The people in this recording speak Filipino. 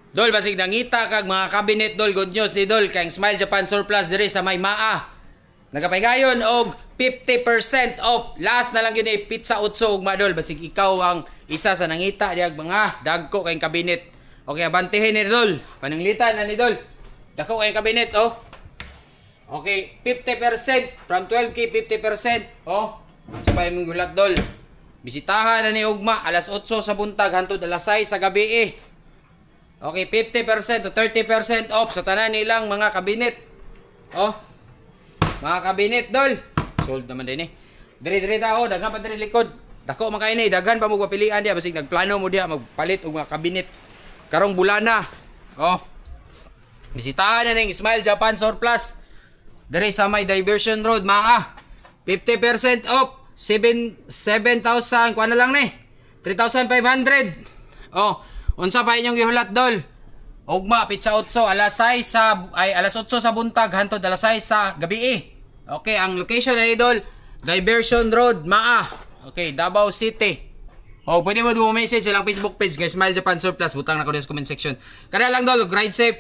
Dol, basig nangita kag mga cabinet dol, good news ni dol kay ang Smile Japan Surplus diri sa may Maa. Nagapahigayon og 50% off. Last na lang yun pizza utso ug madol, basig ikaw ang isa sa nangita diag mga dagko kay cabinet. Okay, abantihin ni dol. Pananglitan na ni dol. Dako kay cabinet oh. Okay, 50% from 12K 50%. Oh. Sa pa imong gulat dol. Bisitahan na ni ugma alas 8 sa buntag hangtod alas 6 sa gabi eh. Okay, 50% to 30% off sa tanan nilang mga kabinet. Oh. Mga kabinet, dol. Sold naman din eh. Diri-diri tao, daghan pa diri likod. Dako man kay ni, daghan pa mo papilian dia basig nagplano mo dia magpalit og mga kabinet. Karong bulana. Oh. Bisitahan na ning Smile Japan Surplus. Diri sa may Diversion Road, Maa. 50% off. 7,000 kuha na lang ni. 3,500. Oh. Unsa pa inyong gihulat dol? Ugma pizza 8 alas 8 sa buntag hangtod alas 6 sa gabi eh. Okay, ang location na idol, Diversion Road, Maa. Okay, Davao City. Oh, pwede mo message sa lang Facebook page guys, Smile Japan Surplus. Butang na ko sa comment section. Kada lang dol, ride safe.